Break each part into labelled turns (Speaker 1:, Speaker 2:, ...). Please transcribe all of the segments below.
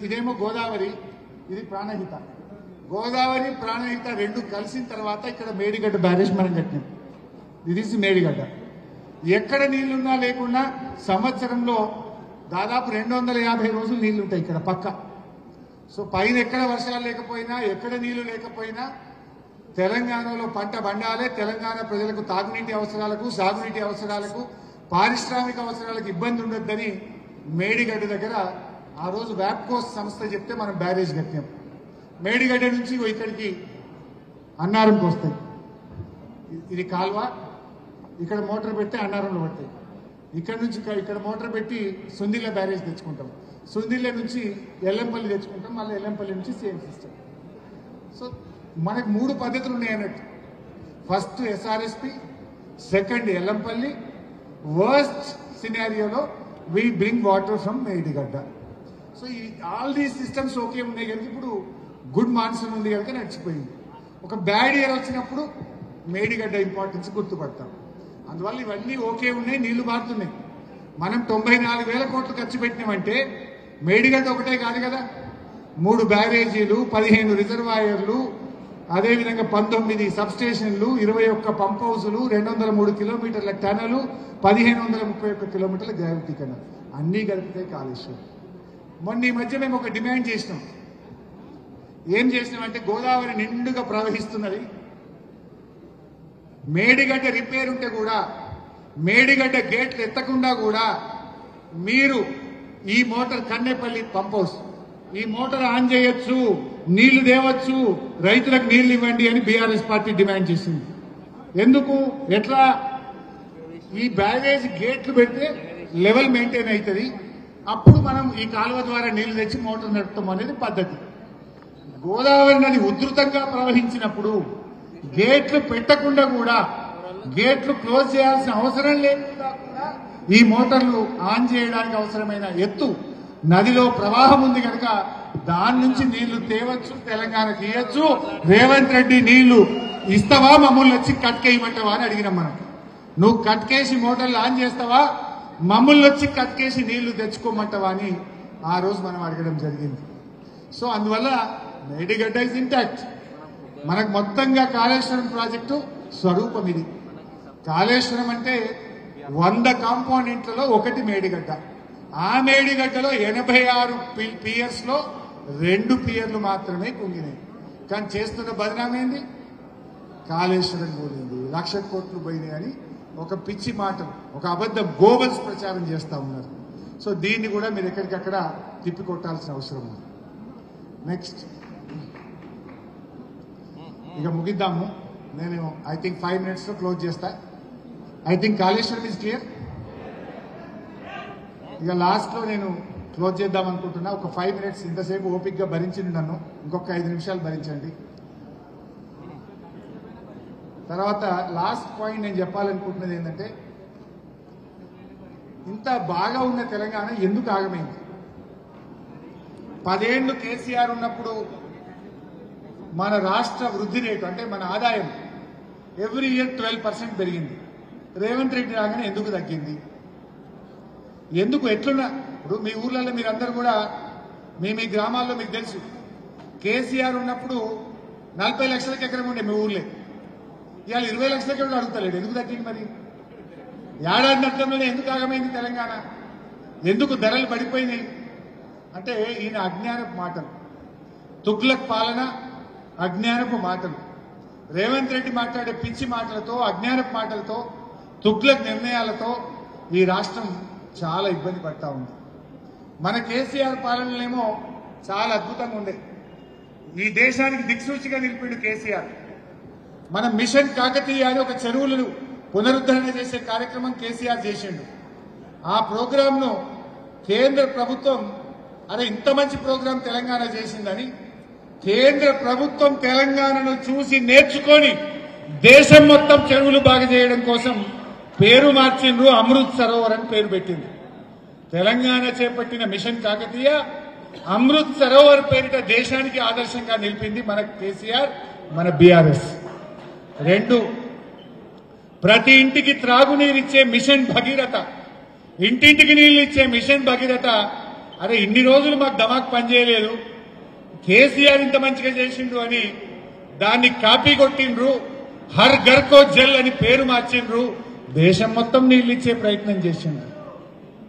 Speaker 1: ఇదేమో గోదావరి, ఇది ప్రాణహిత. గోదావరి ప్రాణహిత రెండు కలిసిన తర్వాత ఇక్కడ మేడిగడ్డ బ్యారేజ్ మనం కట్టినాం. ఇది మేడిగడ్డ. ఎక్కడ నీళ్లున్నా లేకున్నా సంవత్సరంలో దాదాపు 250 రోజులు నీళ్లు ఉంటాయి ఇక్కడ పక్క. సో పైన ఎక్కడ వర్షాలు లేకపోయినా, ఎక్కడ నీళ్లు లేకపోయినా తెలంగాణలో పంట పండాలే. తెలంగాణ ప్రజలకు తాగునీటి అవసరాలకు, సాగునీటి అవసరాలకు, పారిశ్రామిక అవసరాలకు ఇబ్బంది ఉండొద్దని మేడిగడ్డ దగ్గర ఆ రోజు వ్యాప్కోస్ సంస్థ చెప్తే మనం బ్యారేజ్ కట్టినాం. మేడిగడ్డ నుంచి ఇక్కడికి అన్నారంకి వస్తాయి. ఇది కాల్వ, ఇక్కడ మోటార్ పెడితే అన్నారంలో పడతాయి. ఇక్కడ నుంచి ఇక్కడ మోటార్ పెట్టి సుందిల్ల బ్యారేజ్ తెచ్చుకుంటాం. సుందిల్ల నుంచి ఎల్లంపల్లి తెచ్చుకుంటాం, మళ్ళీ ఎల్లంపల్లి నుంచి సేమ్ సిస్టమ్. సో మనకు 3 పద్ధతులు ఉన్నాయి అన్నట్టు. ఫస్ట్ ఎస్ఆర్ఎస్పి, సెకండ్ ఎల్లంపల్లి, వర్స్ట్ సినారియోలో we bring water from Medigadda. So all these systems okay ఉన్నాయి కనుక ఇప్పుడు గుడ్ మాన్సూన్ ఉంది కనుక నడిచిపోయింది. ఒక బ్యాడ్ ఇయర్ వచ్చినప్పుడు మేడిగడ్డ ఇంపార్టెన్స్ గుర్తుపడతాం. అందువల్ల ఇవన్నీ ఓకే ఉన్నాయి, నీళ్లు మారుతున్నాయి. మనం 94,000 కోట్లు ఖర్చు పెట్టినామంటే మేడిగడ్డ ఒకటే కాదు కదా, 3 బ్యారేజీలు, 15 రిజర్వాయర్లు, అదేవిధంగా 19 సబ్స్టేషన్లు, 21 పంప్ హౌసులు, 203 కిలోమీటర్ల టనలు, 1531 కిలోమీటర్ల గ్రావిటీ కెనాల్, అన్నీ కలిపితే కాళేశ్వరం. మొన్న ఈ మధ్య మేము ఒక డిమాండ్ చేసినాం. ఏం చేసినామంటే గోదావరి నిండుగా ప్రవహిస్తున్నది, మేడిగడ్డ రిపేర్ ఉంటే కూడా, మేడిగడ్డ గేట్లు ఎత్తకుండా కూడా మీరు ఈ మోటార్ కన్నేపల్లి పంప్ హౌస్ ఈ మోటార్ ఆన్ చేయొచ్చు, నీళ్లు తేవచ్చు, రైతులకు నీళ్లు ఇవ్వండి అని బీఆర్ఎస్ పార్టీ డిమాండ్ చేసింది. ఎందుకు? ఎట్లా? ఈ బ్యారేజ్ గేట్లు పెడితే లెవెల్ మెయింటైన్ అవుతుంది, అప్పుడు మనం ఈ కాలువ ద్వారా నీళ్లు తెచ్చి మోటార్ నడుపుతాం అనేది పద్ధతి. గోదావరి నది ఉధృతంగా ప్రవహించినప్పుడు గేట్లు పెట్టకుండా కూడా, గేట్లు క్లోజ్ చేయాల్సిన అవసరం లేకుండా కూడా ఈ మోటార్లు ఆన్ చేయడానికి అవసరమైన ఎత్తు నదిలో ప్రవాహం ఉంది కనుక దాని నుంచి నీళ్లు తేవచ్చు, తెలంగాణకు ఇవ్వచ్చు. రేవంత్ రెడ్డి నీళ్లు ఇస్తావా, మమ్మల్ని వచ్చి కట్కేయమంటావా అని అడిగినాం. మనం నువ్వు కట్కేసి మోటార్లు ఆన్ చేస్తావా, మమ్మల్ని వచ్చి కట్కేసి నీళ్లు తెచ్చుకోమంటావా అని ఆ రోజు మనం అడగడం జరిగింది. సో అందువల్ల మేడిగడ్డ ఇస్ ఇంటాక్ట్. మనకు మొత్తంగా కాళేశ్వరం ప్రాజెక్టు స్వరూపం ఇది. కాళేశ్వరం అంటే 100 కాంపోనెంట్లలో ఒకటి మేడిగడ్డ. ఆ మేడిగడ్డలో 86 పియర్స్ లో 2 పియర్లు మాత్రమే కుంగినాయి. కానీ చేస్తున్న బదనామేంది? కాళేశ్వరం కూలింది, 1,00,000 కోట్లు పోయినాయి అని ఒక పిచ్చి మాటలు, ఒక అబద్ధం గోబల్స్ ప్రచారం చేస్తా ఉన్నారు. సో దీన్ని కూడా మీరు ఎక్కడికక్కడ తిప్పికొట్టాల్సిన అవసరం ఉంది. నెక్స్ట్ ఇక ముగిద్దాము. నేను ఐ థింక్ 5 minutes లో క్లోజ్ చేస్తా. I think Kaleshwaram is clear. ఇక లాస్ట్ లో నేను క్లోజ్ చేద్దాం అనుకుంటున్నా. ఒక 5 minutes ఇంతసేపు ఓపిక్గా భరించింది నన్ను, ఇంకొక 5 నిమిషాలు భరించండి. తర్వాత లాస్ట్ పాయింట్ నేను చెప్పాలనుకుంటున్నది ఏంటంటే, ఇంత బాగా ఉన్న తెలంగాణ ఎందుకు ఆగమైంది? 10 ఏళ్లు కేసీఆర్ ఉన్నప్పుడు మన రాష్ట్ర వృద్ధి రేటు అంటే మన ఆదాయం ఎవ్రీ ఇయర్ 12% పెరిగింది. రేవంత్ రెడ్డి రాగానే ఎందుకు తగ్గింది? ఎందుకు? ఎట్లున్నా ఇప్పుడు మీ ఊర్లలో మీరందరూ కూడా మీ గ్రామాల్లో మీకు తెలుసు, కేసీఆర్ ఉన్నప్పుడు 40 లక్షలకి ఎకరం ఉండే మీ ఊర్లే, ఇవాళ 20 లక్షలకి కూడా అడుగుతలేడు. ఎందుకు తగ్గింది? మరి ఏడాది నష్టంలోనే ఎందుకు ఆగమైంది తెలంగాణ? ఎందుకు ధరలు పడిపోయినాయి? అంటే ఈయన అజ్ఞానపు మాటలు, తుగ్లక్ పాలన, అజ్ఞానపు మాటలు. రేవంత్ రెడ్డి మాట్లాడే పిచ్చి మాటలతో, అజ్ఞానపు మాటలతో, తుగ్లక్ నిర్ణయాలతో ఈ రాష్ట్రం చాలా ఇబ్బంది పడతా ఉంది. మన కేసీఆర్ పాలనలేమో చాలా అద్భుతంగా ఉండే. ఈ దేశానికి దిక్సూచిగా నిలిపిండు కేసీఆర్. మన మిషన్ కాకతీయ అని ఒక చెరువులను పునరుద్ధరణ చేసే కార్యక్రమం కేసీఆర్ చేసిండు. ఆ ప్రోగ్రాంను కేంద్ర ప్రభుత్వం అరే ఇంత మంచి ప్రోగ్రాం తెలంగాణ చేసిందని కేంద్ర ప్రభుత్వం తెలంగాణను చూసి నేర్చుకొని దేశం మొత్తం చెరువులు బాగు చేయడం కోసం పేరు మార్చిండ్రు. అమృత్ సరోవర్ అని పేరు పెట్టింది. తెలంగాణ చేపట్టిన మిషన్ కాకతీయ అమృత్ సరోవర్ పేరిట దేశానికి ఆదర్శంగా నిలిపింది మన కేసీఆర్, మన బీఆర్ఎస్. 2, ప్రతి ఇంటికి త్రాగునీరిచ్చే మిషన్ భగీరథ, ఇంటింటికి నీళ్లు ఇచ్చే మిషన్ భగీరథ అరే ఇన్ని రోజులు మాకు దమాక్ పనిచేయలేదు, కేసీఆర్ ఇంత మంచిగా చేసిండు అని దాన్ని కాపీ కొట్టిండ్రు, హర్ ఘర్ కో జల్ అని పేరు మార్చిండ్రు, దేశం మొత్తం నీళ్ళు ఇచ్చే ప్రయత్నం చేసిండ్రు.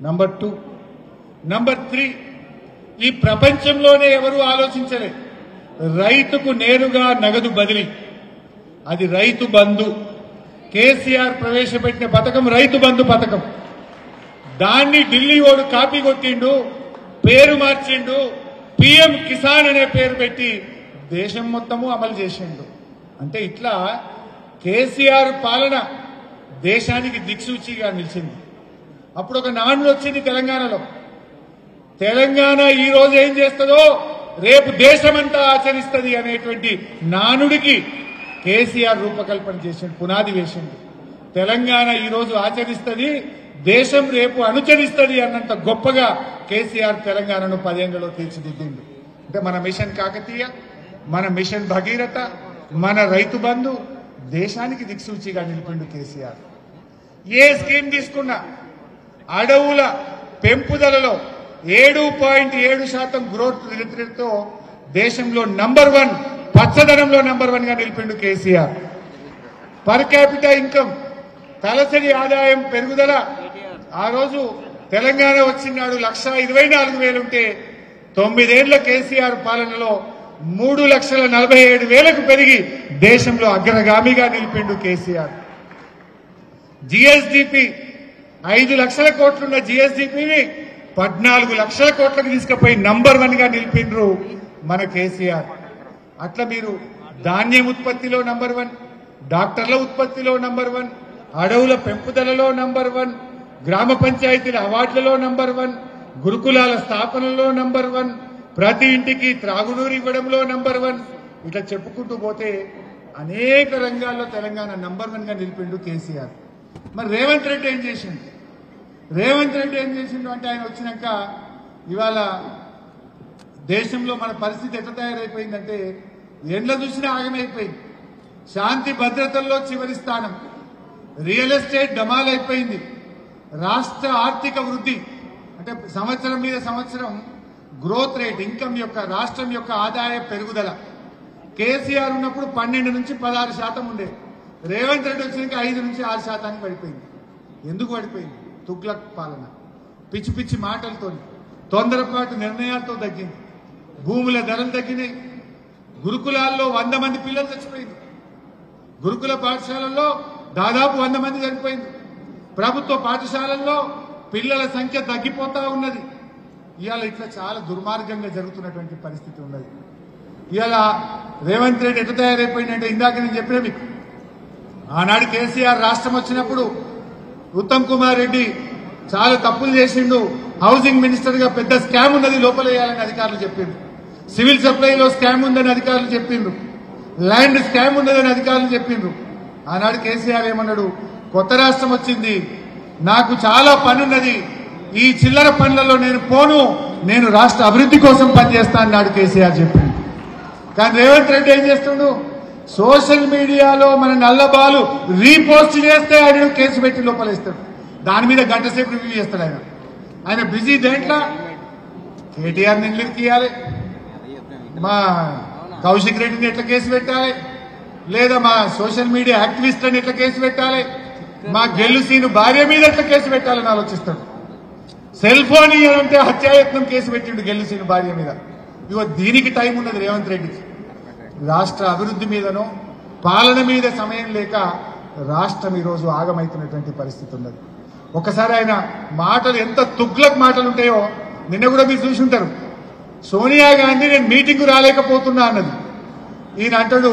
Speaker 1: నంబర్ 2. నంబర్ 3, ఈ ప్రపంచంలోనే ఎవరు ఆలోచించలేదు రైతుకు నేరుగా నగదు బదిలీ, అది రైతు బంధు. కేసీఆర్ ప్రవేశపెట్టిన పథకం రైతు బంధు పథకం. దాన్ని ఢిల్లీ ఓడు కాపీ కొట్టిండు, పేరు మార్చిండు, పిఎం కిసాన్ అనే పేరు పెట్టి దేశం మొత్తము అమలు చేసిండు. అంటే ఇట్లా కేసీఆర్ పాలన దేశానికి దిక్సూచిగా నిలిచింది. అప్పుడు ఒక నానుడు వచ్చింది తెలంగాణలో, తెలంగాణ ఈ రోజు ఏం చేస్తుందో రేపు దేశమంతా ఆచరిస్తుంది అనేటువంటి నానుడికి కేసీఆర్ రూపకల్పన చేసిండు, పునాది వేసిండు. తెలంగాణ ఈ రోజు ఆచరిస్తుంది, దేశం రేపు అనుచరిస్తుంది అన్నంత గొప్పగా కేసీఆర్ తెలంగాణను 10 ఏళ్లలో తీర్చిదిద్దిండు. అంటే మన మిషన్ కాకతీయ, మన మిషన్ భగీరథ, మన రైతు బంధు దేశానికి దిక్సూచిగా నిలిపిండు కేసీఆర్. ఏ స్కీమ్ తీసుకున్నా అడవుల పెంపుదలలో 7.7% గ్రోత్ రేటుతో దేశంలో నంబర్ 1, పచ్చదనంలో నంబర్ 1 గా నిలిపిండు కేసీఆర్. పర్ క్యాపిటల్ ఇన్కమ్, తలసరి ఆదాయం పెరుగుదల ఆ రోజు తెలంగాణ వచ్చినాడు 1,24,000 ఉంటే 9 ఏళ్ల కేసీఆర్ పాలనలో 3,47,000కు పెరిగి దేశంలో అగ్రగామిగా నిలిపిండు కేసీఆర్. జిఎస్డిపి 5 లక్షల కోట్లున్న జిఎస్డిపిని 14 లక్షల కోట్లకు తీసుకుపోయి నంబర్ 1 గా నిలిపిండ్రు మన కేసీఆర్. అట్లా మీరు ధాన్యం ఉత్పత్తిలో నంబర్ 1, డాక్టర్ల ఉత్పత్తిలో నంబర్ 1, అడవుల పెంపుదలలో నంబర్ 1, గ్రామ పంచాయతీల అవార్డులలో నంబర్ 1, గురుకులాల స్థాపనలో నంబర్ 1, ప్రతి ఇంటికి త్రాగునీరు ఇవ్వడంలో నంబర్ 1. ఇట్లా చెప్పుకుంటూ పోతే అనేక రంగాల్లో తెలంగాణ నంబర్ 1 గా నిలిపిండు కేసీఆర్. మరి రేవంత్ రెడ్డి ఏం చేసిండు? రేవంత్ రెడ్డి ఏం చేసిండు అంటే ఆయన వచ్చినాక ఇవాళ దేశంలో మన పరిస్థితి ఎట్లా తయారైపోయిందంటే ఎండ్ల చూసినా ఆగమైపోయింది. శాంతి భద్రతల్లో చివరి స్థానం, రియల్ ఎస్టేట్ డమాలైపోయింది. రాష్ట్ర ఆర్థిక వృద్ధి అంటే సంవత్సరం మీద సంవత్సరం గ్రోత్ రేట్, ఇన్కమ్ యొక్క, రాష్ట్రం యొక్క ఆదాయ పెరుగుదల కేసీఆర్ ఉన్నప్పుడు 12 నుంచి 16% ఉండేది. రేవంత్ రెడ్డి వచ్చినాక 5 నుంచి 6% పడిపోయింది. ఎందుకు పడిపోయింది? తుగ్లక్ పాలన, పిచ్చి పిచ్చి మాటలతో, తొందరపాటు నిర్ణయాలతో తగ్గింది. భూముల ధరలు తగ్గినాయి. గురుకులాల్లో 100 మంది పిల్లలు చచ్చిపోయింది. గురుకుల పాఠశాలల్లో దాదాపు 100 మంది చనిపోయింది. ప్రభుత్వ పాఠశాలల్లో పిల్లల సంఖ్య తగ్గిపోతా ఉన్నది. ఇవాళ ఇట్లా చాలా దుర్మార్గంగా జరుగుతున్నటువంటి పరిస్థితి ఉన్నది. ఇవాళ రేవంత్ రెడ్డి ఎట్లా తయారైపోయిందంటే ఇందాక నేను చెప్పిన మీకు, ఆనాడు కేసీఆర్ రాష్ట్రం వచ్చినప్పుడు ఉత్తమ్ కుమార్ రెడ్డి చాలా తప్పులు చేసిండు. హౌసింగ్ మినిస్టర్ గా పెద్ద స్కామ్ ఉన్నది, లోపలేయాలని అధికారులు చెప్పిండ్రు. సివిల్ సప్లైలో స్కామ్ ఉందని అధికారులు చెప్పిండ్రు. ల్యాండ్ స్కామ్ ఉన్నదని అధికారులు చెప్పిండ్రు. ఆనాడు కేసీఆర్ ఏమన్నాడు? కొత్త రాష్ట్రం వచ్చింది, నాకు చాలా పనున్నది, ఈ చిల్లర పనులలో నేను పోను, నేను రాష్ట్ర అభివృద్ధి కోసం పనిచేస్తా అన్నాడు కేసీఆర్ చెప్పింది. కానీ రేవంత్ రెడ్డి ఏం చేస్తుండు? సోషల్ మీడియాలో మన నల్లబాలు రీపోస్ట్ చేస్తే ఆయన కేసు పెట్టి లోపలేస్తాడు. దాని మీద గంట సేపు రివ్యూ చేస్తాడు. ఆయన బిజీ దేంట్లో కేటీఆర్ని నిలిపియాలి, మా కౌశిక్ రెడ్డిని ఎట్లా కేసు పెట్టాలి, లేదా మా సోషల్ మీడియా యాక్టివిస్ట్ అని ఎట్లా కేసు పెట్టాలి, మా గెల్లుసీను భార్య మీద ఎట్లా కేసు పెట్టాలని ఆలోచిస్తాడు. సెల్ ఫోన్ ఇవ్వాలంటే హత్యాయత్నం కేసు పెట్టిండు గెల్లుసీను భార్య మీద. ఇగో దీనికి టైం ఉన్నది రేవంత్ రెడ్డికి. రాష్ట్ర అభివృద్ధి మీదనో పాలన మీద సమయం లేక రాష్ట్రం ఈరోజు ఆగమైతున్నటువంటి పరిస్థితి ఉన్నది. ఒకసారి ఆయన మాటలు ఎంత తుగ్లక్ మాటలు ఉంటాయో నిన్న కూడా మీరు చూసి ఉంటారు. సోనియా గాంధీ నేను మీటింగ్ రాలేకపోతున్నా అన్నది. ఈయన అంటాడు,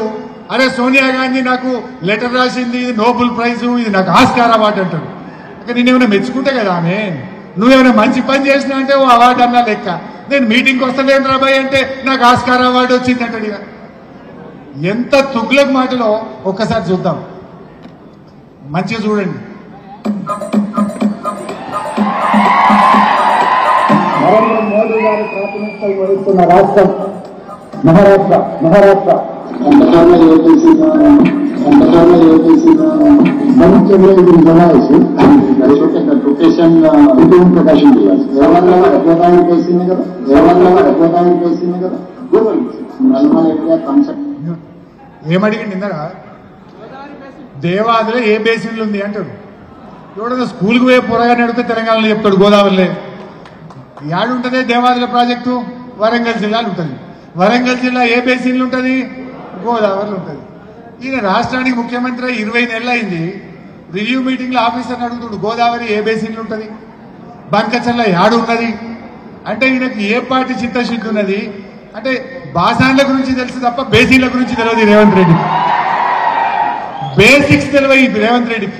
Speaker 1: అరే సోనియా గాంధీ నాకు లెటర్ రాసింది, ఇది నోబెల్ ప్రైజు, ఇది నాకు ఆస్కార్ అవార్డు అంటాడు. ఇక నేనేమైనా మెచ్చుకుంటే కదా ఆమె, నువ్వేమైనా మంచి పని చేసినా అంటే ఓ అవార్డు అన్నా లెక్క. నేను మీటింగ్కి వస్తలేను రాబాయ్ అంటే నాకు ఆస్కార్ అవార్డు వచ్చింది అంటాడు. ఇక ఎంత తుగ్లక్ మాటలో ఒక్కసారి చూద్దాం, మంచిగా చూడండి.
Speaker 2: నరేంద్ర మోదీ గారు ప్రాతినిధ్యం వహిస్తున్న రాష్ట్రం మహారాష్ట్ర. లొకేషన్ ప్రకాశం జిల్లా గోదావరి వేసింది కదా గోదావరి వేసింది కదా నల్గొండ ఏరియా కాన్సెప్ట్
Speaker 1: ఏమడిగింది ఇందాక దేవాదిలో ఏ బేసిన్లు ఉంది అంటాడు. ఎవడన్నా స్కూల్కి పోయే పొరగానే అడిగితే తెలంగాణలో చెప్తాడు గోదావరిలో. యాడుంటది దేవాదుల ప్రాజెక్టు? వరంగల్ జిల్లాలో ఉంటుంది. వరంగల్ జిల్లా ఏ బేసిన్లు ఉంటుంది? గోదావరిలో ఉంటుంది. ఈయన రాష్ట్రానికి ముఖ్యమంత్రి 20 నెలలు అయింది. రివ్యూ మీటింగ్ లో ఆఫీసర్ని అడుగుతాడు గోదావరి ఏ బేసిన్లు ఉంటుంది, బంకచర్ల యాడు ఉన్నది అంటే ఈయనకి ఏ పార్టీ చిత్తశుద్ధి ఉన్నది అంటే బాసాన్ల గురించి తెలుసు తప్ప బేసిన్ల గురించి తెలియదు రేవంత్ రెడ్డి. బేసిక్స్ తెలియదు రేవంత్ రెడ్డికి,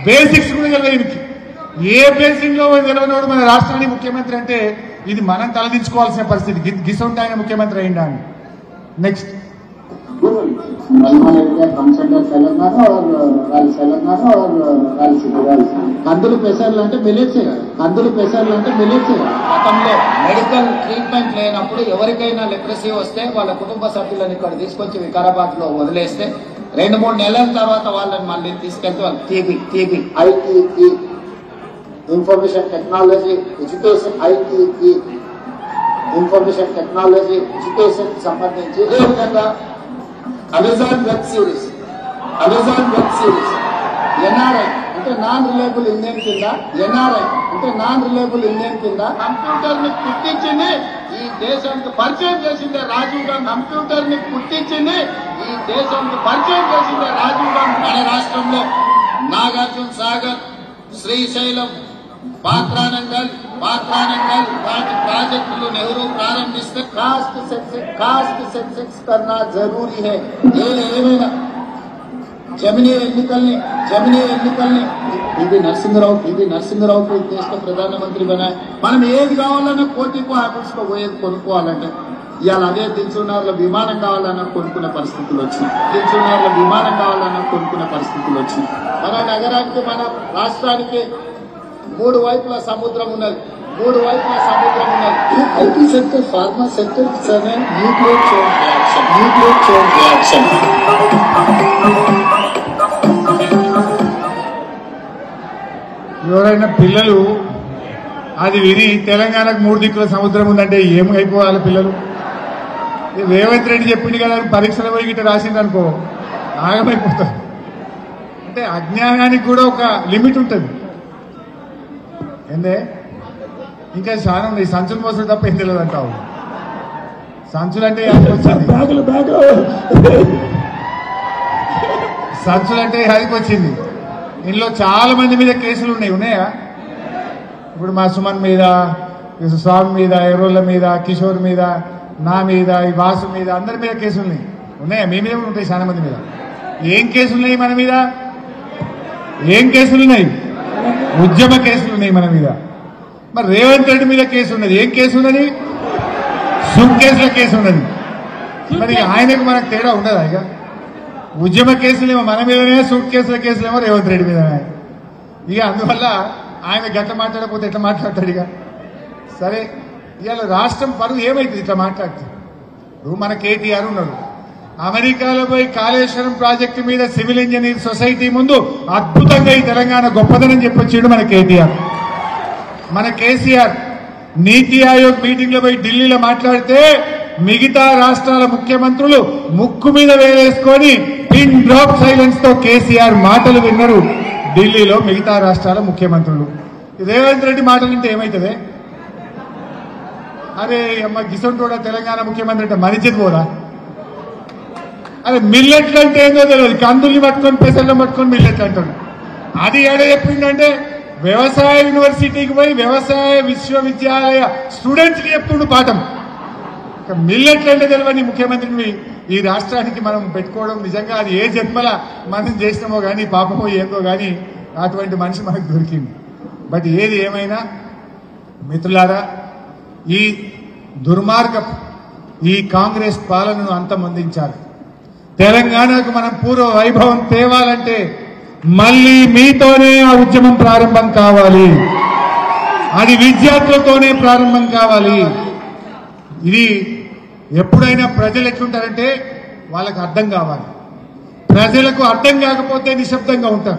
Speaker 1: బేసిక్స్ కూడా తెలియదు. ఏ బేసిన్ లో తెలియనోడు మన రాష్ట్రానికి ముఖ్యమంత్రి అంటే ఇది మనం తలదించుకోవాల్సిన పరిస్థితి. గిసొంటి ఆయన ముఖ్యమంత్రి అయిందా అని. నెక్స్ట్
Speaker 2: नलगोंडा एरिया कंसेंटर तेलंगाना और तेलंगाना और కందులు పెసర్లు అంటే మిల్లెట్సే కదా. కందులు పెసర్లు అంటే మిల్లెట్సే కదా.
Speaker 3: గతంలో మెడికల్ ట్రీట్మెంట్ లేనప్పుడు ఎవరికైనా లెప్రసీ వస్తే వాళ్ళ కుటుంబ సభ్యులను ఇక్కడ తీసుకొచ్చి వికారాబాద్ లో వదిలేస్తే 2-3 నెలల తర్వాత వాళ్ళని మళ్ళీ తీసుకెళ్తే వాళ్ళు TB
Speaker 2: IT information technology education IT information technology education సంబంధించి ఇదే విధంగా అమెజాన్ వెబ్ సిరీస్ ఎన్ఆర్ఐ అంటే నాన్ రిలయబుల్ ఇండియన్ కింద కంప్యూటర్ ని పుట్టించింది ఈ దేశానికి పరిచయం చేసిందే రాజీవ్ గాంధీ. కంప్యూటర్ ని పుట్టించింది ఈ దేశానికి పరిచయం చేసిందే రాజీవ్ గాంధీ. మన రాష్ట్రంలో నాగార్జున సాగర్, శ్రీశైలం, పాత్రానంగల్ వాటి ప్రాజెక్టులు నెహ్రూ ప్రారంభిస్తే కాస్ట్ సెన్సెక్స్ కన్నా జరూరీ హై. ఏమైనా జమినీ ఎన్నికల్ని పివి నరసింహరావు దేశ ప్రధానమంత్రి బనాయి. మనం ఏది కావాలన్నా కోటికో ఆఫీస్ లో పోయేది కొనుక్కోవాలంటే ఇవాళ అదే దిల్సునార్ల విమానం కావాలన్నా కొనుక్కునే పరిస్థితులు వచ్చినాయి. మన నగరానికి మన రాష్ట్రానికి 3 వైపుల సముద్రం ఉన్నది. IT sector, pharma sector, nuclear chain reaction.
Speaker 1: ఎవరైనా పిల్లలు అది విని తెలంగాణకు 3 దిక్కుల సముద్రం ఉందంటే ఏమైపోవాలి పిల్లలు? రేవంత్ రెడ్డి చెప్పింది కదా పరీక్షలు పోయి గిట్ట రాసింది అనుకో ఆగమైపోతారు. అంటే అజ్ఞానానికి కూడా ఒక లిమిట్ ఉంటుంది. ఏందే ఇంకా చాలా ఉంది. సంచులు మోసలు తప్ప ఏం తెలియదు అంటావు. సంచులు అంటే యాదికి వచ్చింది. ఇందులో చాలా మంది మీద కేసులు ఉన్నాయా? ఇప్పుడు మా సుమన్ మీద, స్వామి మీద, ఎర్రోళ్ళ మీద, కిషోర్ మీద, నా మీద, ఈ వాసు మీద, అందరి మీద కేసులు ఉన్నాయా? మీ మీద కూడా ఉంటాయి చాలా మంది మీద. ఏం కేసులున్నాయి మన మీద? ఉద్యమ కేసులున్నాయి మన మీద. మరి రేవంత్ రెడ్డి మీద కేసు ఉన్నది. ఏం కేసు ఉన్నది? సూట్ కేసుల కేసు ఉన్నది. మరి ఆయనకు మనకు తేడా ఉండదా? ఇక ఉద్యమ కేసులేమో మన మీదనే, సూట్ కేసుల కేసులేమో రేవంత్ రెడ్డి మీదనే. ఇక అందువల్ల ఆయన గట్ట మాట్లాడకపోతే ఎట్లా మాట్లాడతాడు? ఇక సరే ఇవాళ రాష్ట్రం పరువు ఏమైతుంది ఇట్లా మాట్లాడుతుంది? ఇప్పుడు మన కేటీఆర్ ఉన్నాడు. అమెరికాలో పోయి కాళేశ్వరం ప్రాజెక్టు మీద సివిల్ ఇంజనీర్ సొసైటీ ముందు అద్భుతంగా ఈ తెలంగాణ గొప్పదనం చెప్పొచ్చాడు మన కేటీఆర్. మన కేసీఆర్ నీతి ఆయోగ్ మీటింగ్ లో పోయి ఢిల్లీలో మాట్లాడితే మిగతా రాష్ట్రాల ముఖ్యమంత్రులు ముక్కు మీద వేలేసుకొని పిన్ డ్రాప్ సైలెన్స్ తో కేసీఆర్ మాటలు విన్నారు ఢిల్లీలో మిగతా రాష్ట్రాల ముఖ్యమంత్రులు. రేవంత్ రెడ్డి మాటలు వింటే ఏమైతుంది? అరే అమ్మ గిసొంటోడా తెలంగాణ ముఖ్యమంత్రి అంటే మరిచేది పోదా? అరే మిల్లెట్లు అంటే ఏందో తెలియదు. కందుల్ని పట్టుకొని పెసర్లను పట్టుకొని మిల్లెట్లు అంటాడు. అది ఏడ చెప్పిందంటే వ్యవసాయ యూనివర్సిటీకి పోయి వ్యవసాయ విశ్వవిద్యాలయ స్టూడెంట్స్ కి చెప్తుండు పాఠం. మిల్లెట్లు అంటే తెలియని ముఖ్యమంత్రిని ఈ రాష్ట్రానికి మనం పెట్టుకోవడం నిజంగా అది ఏ జన్మల మనం చేసినామో కానీ పాపమో ఏందో కానీ అటువంటి మనిషి మనకు దొరికింది. బట్ ఏది ఏమైనా మిత్రులారా, ఈ దుర్మార్గం ఈ కాంగ్రెస్ పాలనను అంతమొందించాలి. తెలంగాణకు మనం పూర్వ వైభవం తేవాలంటే మళ్ళీ మీతోనే ఆ ఉద్యమం ప్రారంభం కావాలి. అది విద్యార్థులతోనే ప్రారంభం కావాలి. ఇది ఎప్పుడైనా ప్రజలు ఎట్లుంటారంటే వాళ్ళకి అర్థం కావాలి. ప్రజలకు అర్థం కాకపోతే నిశ్శబ్దంగా ఉంటాం.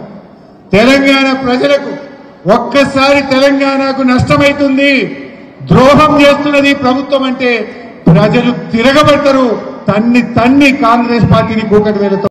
Speaker 1: తెలంగాణ ప్రజలకు ఒక్కసారి తెలంగాణకు నష్టమైతుంది, ద్రోహం చేస్తున్నది ప్రభుత్వం అంటే ప్రజలు తిరగబడతారు. తన్ని కాంగ్రెస్ పార్టీని కూకటి వేలతో